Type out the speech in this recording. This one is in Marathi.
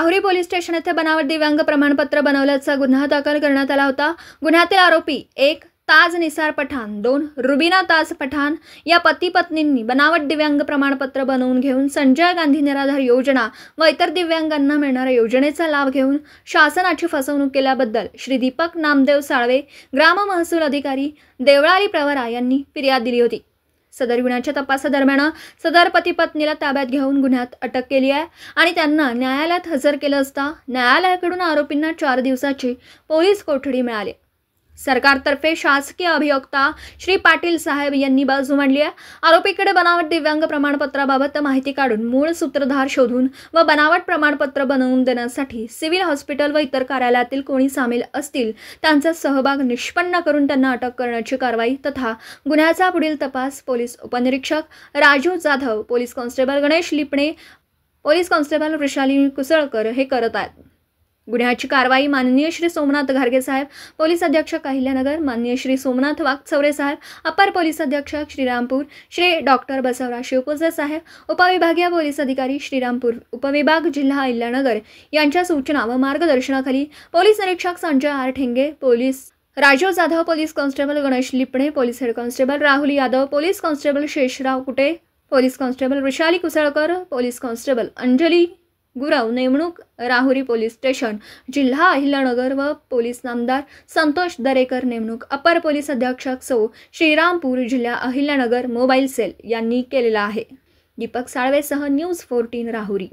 राहुरी पोलीस स्टेशन येथे बनावट दिव्यांग प्रमाणपत्र बनवल्याचा गुन्हा दाखल करण्यात आला होता। गुन्ह्यातील आरोपी 1 ताज निसार पठाण, 2 रुबीना ताज पठाण या पती पत्नींनी बनावट दिव्यांग प्रमाणपत्र बनवून घेऊन संजय गांधी निराधार योजना व इतर दिव्यांगांना मिळणाऱ्या योजनेचा लाभ घेऊन शासनाची फसवणूक केल्याबद्दल श्री दीपक नामदेव साळवे, ग्राम महसूल अधिकारी, देवळाली प्रवरा यांनी फिर्याद दिली होती। सदर गुन्ह्याच्या तपासादरम्यान सदर पती पत्नीला ताब्यात घेऊन गुन्ह्यात अटक केली आहे आणि त्यांना न्यायालयात हजर केलं असता न्यायालयाकडून आरोपींना 4 दिवसाची पोलीस कोठडी मिळाली। सरकारतर्फे शासकीय अभियोक्ता श्री पाटील साहेब यांनी बाजू मांडली आहे। आरोपीकडे बनावट दिव्यांग प्रमाणपत्राबाबत माहिती काढून मूळ सूत्रधार शोधून व बनावट प्रमाणपत्र बनवून देण्यासाठी सिव्हिल हॉस्पिटल व इतर कार्यालयातील कोणी सामील असतील त्यांचा सहभाग निष्पन्न करून त्यांना अटक करण्याची कारवाई तथा गुन्ह्याचा पुढील तपास पोलीस उपनिरीक्षक Raju Jadhav, police constable Ganesh Lipane, police constable Vrushali Kusalkar हे करत आहेत। गुन्ह्याची कारवाई माननीय श्री सोमनाथ घारगे साहेब, पोलीस अधीक्षक अहिल्यानगर, माननीय श्री सोमनाथ वागचौरे साहेब, अपर पोलीस अधीक्षक श्रीरामपूर, श्री डॉक्टर बसवराज शिवकुजे साहेब, उपविभागीय पोलीस अधिकारी श्रीरामपूर उपविभाग जिल्हा अहिल्यानगर यांच्या सूचना व मार्गदर्शनाखाली पोलीस निरीक्षक Sanjay R Thenge, police Raju Jadhav, police constable Ganesh Lipane, police head constable Rahul Yadav, police constable Sheshrao Kute, police constable Vrushali Kusalkar, police constable Anjali Gurav नेमणूक राहुरी पोलीस स्टेशन जिल्हा अहिल्यानगर व पोलीस नामदार संतोष दरेकर नेमणूक अपर पोलीस अधीक्षक सौ श्रीरामपूर जिल्हा अहिल्यानगर मोबाईल सेल यांनी केलेला आहे। दीपक साळवेसह न्यूज 14 राहुरी।